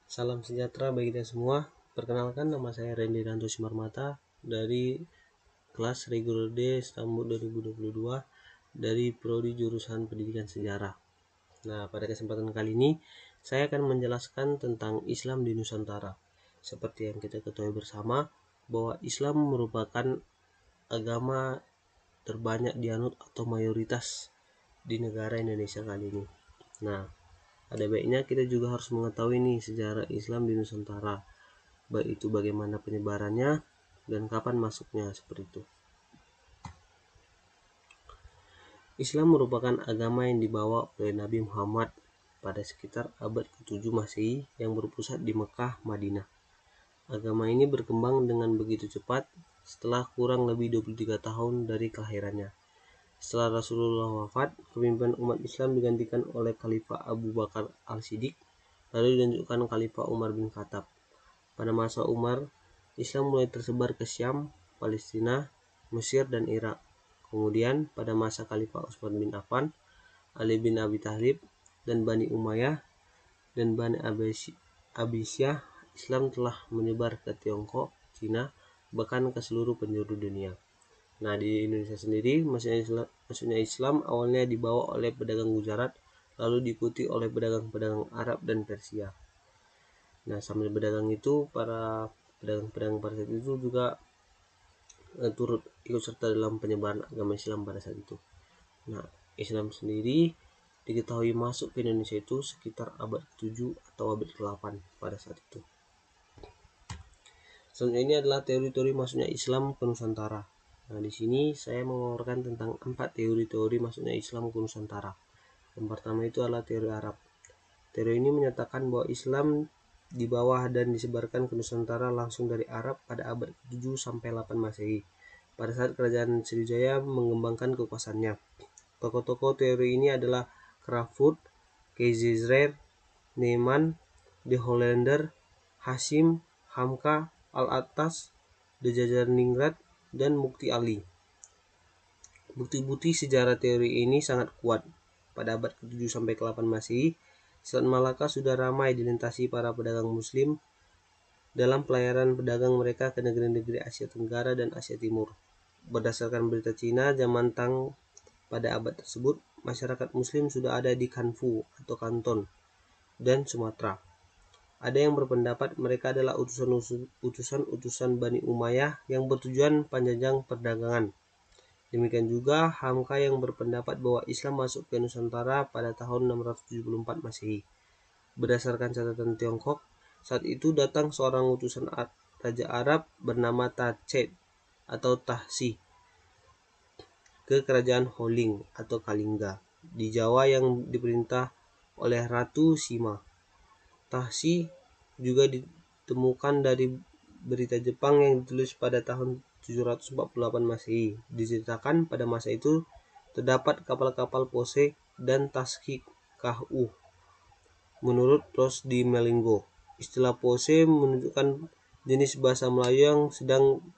Salam sejahtera bagi kita semua. Perkenalkan, nama saya Randy Ranto Simarmata dari kelas reguler D Stambul 2022 dari Prodi Jurusan Pendidikan Sejarah. Nah, pada kesempatan kali ini saya akan menjelaskan tentang Islam di Nusantara. Seperti yang kita ketahui bersama bahwa Islam merupakan agama terbanyak dianut atau mayoritas di negara Indonesia kali ini. Nah, ada baiknya kita juga harus mengetahui nih sejarah Islam di Nusantara, baik itu bagaimana penyebarannya dan kapan masuknya, seperti itu. Islam merupakan agama yang dibawa oleh Nabi Muhammad pada sekitar abad ke-7 Masehi yang berpusat di Mekah, Madinah. Agama ini berkembang dengan begitu cepat setelah kurang lebih 23 tahun dari kelahirannya. Setelah Rasulullah wafat, kepemimpinan umat Islam digantikan oleh Khalifah Abu Bakar Al-Siddiq, lalu dilanjutkan Khalifah Umar bin Khattab. Pada masa Umar, Islam mulai tersebar ke Syam, Palestina, Mesir, dan Irak. Kemudian pada masa Khalifah Utsman bin Affan, Ali bin Abi Thalib, dan Bani Umayyah dan Bani Abbasiyah, Islam telah menyebar ke Tiongkok, Cina, bahkan ke seluruh penjuru dunia. Nah, di Indonesia sendiri, maksudnya Islam awalnya dibawa oleh pedagang Gujarat, lalu diikuti oleh pedagang-pedagang Arab dan Persia. Nah, sambil berdagang itu, para pedagang-pedagang pada saat itu juga turut ikut serta dalam penyebaran agama Islam pada saat itu. Nah, Islam sendiri diketahui masuk ke Indonesia itu sekitar abad ke-7 atau abad ke-8 pada saat itu. Selanjutnya ini adalah teori-teori masuknya Islam ke Nusantara. Nah, di sini saya mengeluarkan tentang 4 teori-teori masuknya Islam ke Nusantara. Yang pertama itu adalah teori Arab. Teori ini menyatakan bahwa Islam di bawah dan disebarkan ke Nusantara langsung dari Arab pada abad ke-7 sampai 8 Masehi. Pada saat kerajaan Sriwijaya mengembangkan kekuasaannya. Tokoh-tokoh teori ini adalah Crawfurd, Keizer, Neyman, De Hollander, Hashim, Hamka, Al-Attas, Djajarningrat, dan Mukti Ali. Bukti-bukti sejarah teori ini sangat kuat. Pada abad ke-7 sampai ke-8 Masehi, Selat Malaka sudah ramai dilintasi para pedagang muslim dalam pelayaran pedagang mereka ke negeri-negeri Asia Tenggara dan Asia Timur. Berdasarkan berita Cina zaman Tang pada abad tersebut, masyarakat muslim sudah ada di Kanfu atau Kanton dan Sumatera. Ada yang berpendapat mereka adalah utusan-utusan Bani Umayyah yang bertujuan penjajah perdagangan. Demikian juga Hamka yang berpendapat bahwa Islam masuk ke Nusantara pada tahun 674 Masehi. Berdasarkan catatan Tiongkok, saat itu datang seorang utusan Raja Arab bernama Tacet atau Tahsi ke kerajaan Holing atau Kalingga di Jawa yang diperintah oleh Ratu Sima. Tahsi juga ditemukan dari berita Jepang yang ditulis pada tahun 748 Masehi. Diceritakan pada masa itu terdapat kapal-kapal Pose dan Taskik Kahu. Menurut Ros di Melinggo, istilah Pose menunjukkan jenis bahasa Melayu yang sedangkan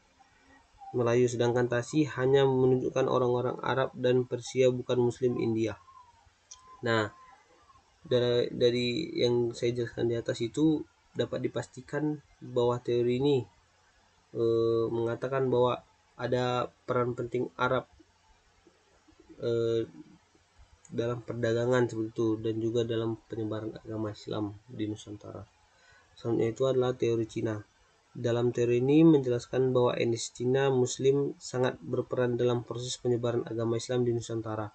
Tasi hanya menunjukkan orang-orang Arab dan Persia, bukan Muslim India. Nah, dari yang saya jelaskan di atas itu dapat dipastikan bahwa teori ini mengatakan bahwa ada peran penting Arab dalam perdagangan seperti itu dan juga dalam penyebaran agama Islam di Nusantara. Selanjutnya itu adalah teori Cina. Dalam teori ini menjelaskan bahwa etnis Cina Muslim sangat berperan dalam proses penyebaran agama Islam di Nusantara.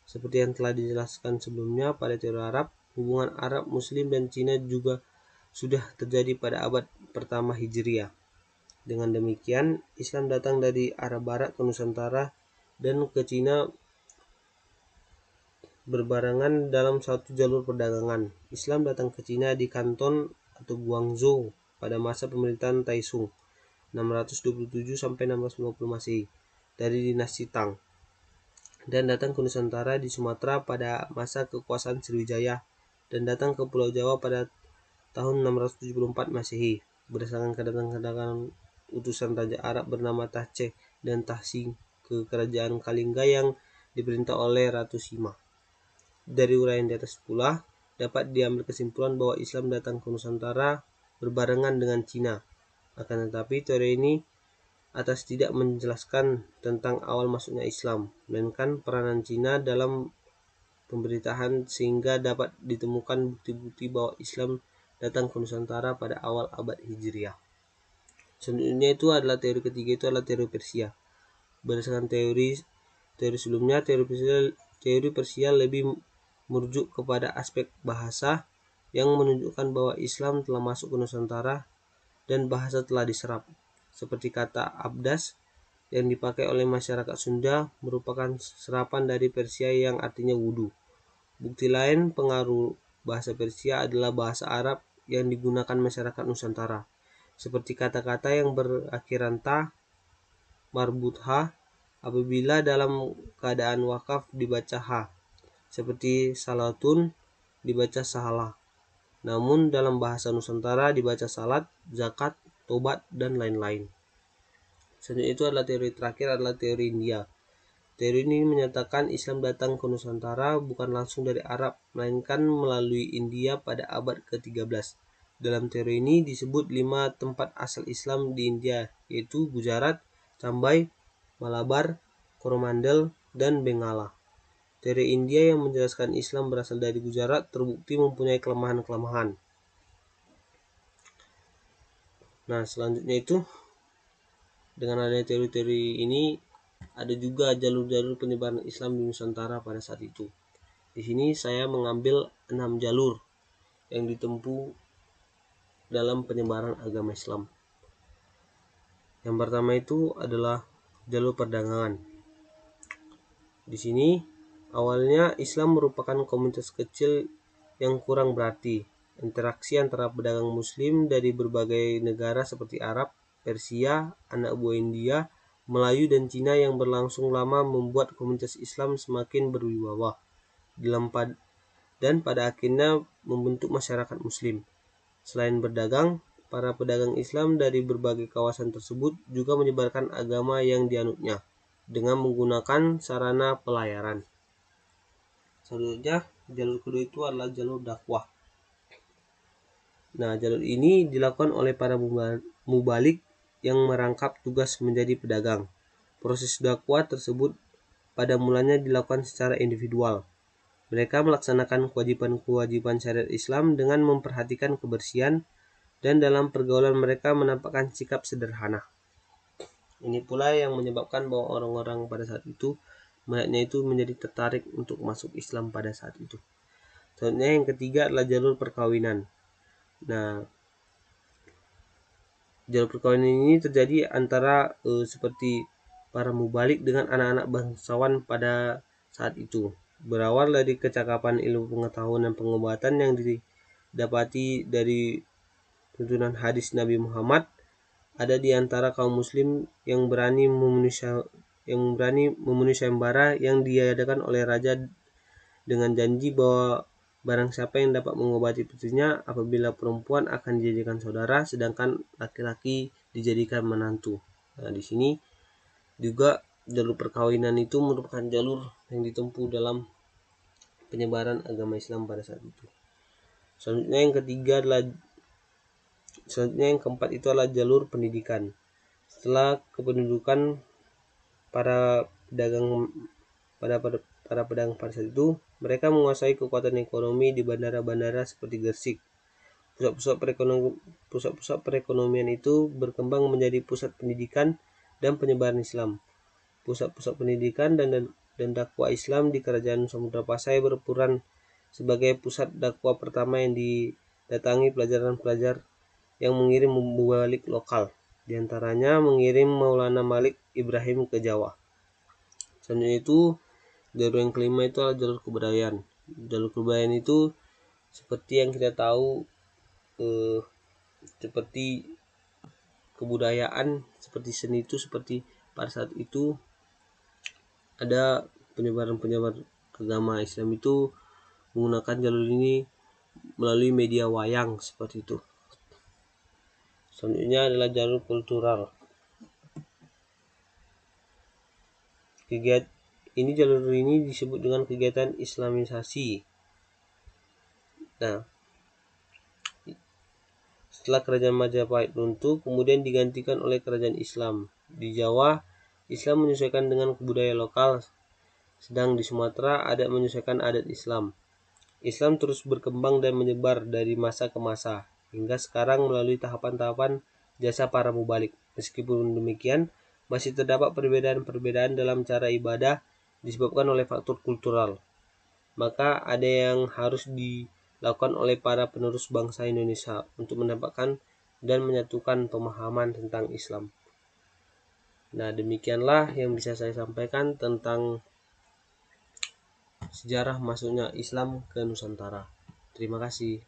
Seperti yang telah dijelaskan sebelumnya pada teori Arab, hubungan Arab, Muslim, dan Cina juga sudah terjadi pada abad pertama Hijriah. Dengan demikian, Islam datang dari arah barat ke Nusantara dan ke Cina berbarengan dalam satu jalur perdagangan. Islam datang ke Cina di Kanton atau Guangzhou pada masa pemerintahan Taisung 627 sampai 650 Masehi dari dinasti Tang, dan datang ke Nusantara di Sumatera pada masa kekuasaan Sriwijaya, dan datang ke Pulau Jawa pada tahun 674 Masehi. Berdasarkan kedatangan utusan Raja Arab bernama Tahce dan Tahsi ke kerajaan Kalingga yang diperintah oleh Ratu Sima. Dari uraian di atas pula, dapat diambil kesimpulan bahwa Islam datang ke Nusantara berbarengan dengan Cina. Akan tetapi teori ini atas tidak menjelaskan tentang awal masuknya Islam, melainkan peranan Cina dalam pemberitahan sehingga dapat ditemukan bukti-bukti bahwa Islam datang ke Nusantara pada awal abad Hijriah. Selanjutnya itu adalah teori ketiga, itu adalah teori Persia. Berdasarkan teori sebelumnya, teori Persia lebih merujuk kepada aspek bahasa yang menunjukkan bahwa Islam telah masuk ke Nusantara dan bahasa telah diserap. Seperti kata abdas yang dipakai oleh masyarakat Sunda merupakan serapan dari Persia yang artinya wudhu. Bukti lain pengaruh bahasa Persia adalah bahasa Arab yang digunakan masyarakat Nusantara, seperti kata-kata yang berakhiran ta, marbut ha, apabila dalam keadaan wakaf dibaca ha, seperti salatun dibaca salah. Namun dalam bahasa Nusantara dibaca salat, zakat, tobat, dan lain-lain. Selanjutnya itu adalah teori terakhir, adalah teori India. Teori ini menyatakan Islam datang ke Nusantara bukan langsung dari Arab, melainkan melalui India pada abad ke-13. Dalam teori ini disebut 5 tempat asal Islam di India, yaitu Gujarat, Cambai, Malabar, Coromandel, dan Bengala. Teori India yang menjelaskan Islam berasal dari Gujarat terbukti mempunyai kelemahan-kelemahan. Nah, selanjutnya itu dengan adanya teori-teori ini ada juga jalur-jalur penyebaran Islam di Nusantara pada saat itu. Di sini saya mengambil 6 jalur yang ditempuh dalam penyebaran agama Islam. Yang pertama itu adalah jalur perdagangan. Di sini awalnya Islam merupakan komunitas kecil yang kurang berarti. Interaksi antara pedagang muslim dari berbagai negara seperti Arab, Persia, anak buah India, Melayu, dan Cina yang berlangsung lama membuat komunitas Islam semakin berwibawa dan pada akhirnya membentuk masyarakat muslim. Selain berdagang, para pedagang Islam dari berbagai kawasan tersebut juga menyebarkan agama yang dianutnya dengan menggunakan sarana pelayaran. Selanjutnya, jalur kedua itu adalah jalur dakwah. Nah, jalur ini dilakukan oleh para mubalik yang merangkap tugas menjadi pedagang. Proses dakwah tersebut pada mulanya dilakukan secara individual. Mereka melaksanakan kewajiban-kewajiban syariat Islam dengan memperhatikan kebersihan dan dalam pergaulan mereka menampakkan sikap sederhana. Ini pula yang menyebabkan bahwa orang-orang pada saat itu melihatnya itu menjadi tertarik untuk masuk Islam pada saat itu. Selanjutnya yang ketiga adalah jalur perkawinan. Nah, jalur perkawinan ini terjadi antara seperti para mubalik dengan anak-anak bangsawan pada saat itu. Berawal dari kecakapan ilmu pengetahuan dan pengobatan yang didapati dari tuntunan hadis Nabi Muhammad, ada di antara kaum muslim yang berani memenuhi sayembara yang diadakan oleh raja dengan janji bahwa barang siapa yang dapat mengobati putrinya apabila perempuan akan dijadikan saudara, sedangkan laki-laki dijadikan menantu. Nah, di sini juga jalur perkawinan itu merupakan jalur yang ditempuh dalam penyebaran agama Islam pada saat itu. Selanjutnya yang keempat itu adalah jalur pendidikan. Setelah kependudukan para pedagang pada saat itu, mereka menguasai kekuatan ekonomi di bandara-bandara seperti Gresik. Pusat-pusat perekonomian itu berkembang menjadi pusat pendidikan dan penyebaran Islam. Pusat-pusat pendidikan dan dakwah Islam di Kerajaan Samudra Pasai berperan sebagai pusat dakwah pertama yang didatangi pelajar-pelajar yang mengirim mubalik lokal. Di antaranya mengirim Maulana Malik Ibrahim ke Jawa. Selanjutnya itu jalur yang kelima itu adalah jalur kebudayaan. Jalur kebudayaan itu seperti yang kita tahu, seperti kebudayaan, seperti seni itu, seperti pada saat itu ada penyebaran agama Islam itu menggunakan jalur ini melalui media wayang seperti itu. Selanjutnya adalah jalur kultural. Jalur ini disebut dengan kegiatan Islamisasi. Nah, setelah kerajaan Majapahit runtuh, kemudian digantikan oleh kerajaan Islam. Di Jawa, Islam menyesuaikan dengan budaya lokal, sedang di Sumatera adat menyesuaikan adat Islam. Islam terus berkembang dan menyebar dari masa ke masa, hingga sekarang melalui tahapan-tahapan jasa para mubalik. Meskipun demikian, masih terdapat perbedaan-perbedaan dalam cara ibadah disebabkan oleh faktor kultural. Maka ada yang harus dilakukan oleh para penerus bangsa Indonesia untuk mendapatkan dan menyatukan pemahaman tentang Islam. Nah, demikianlah yang bisa saya sampaikan tentang sejarah masuknya Islam ke Nusantara. Terima kasih.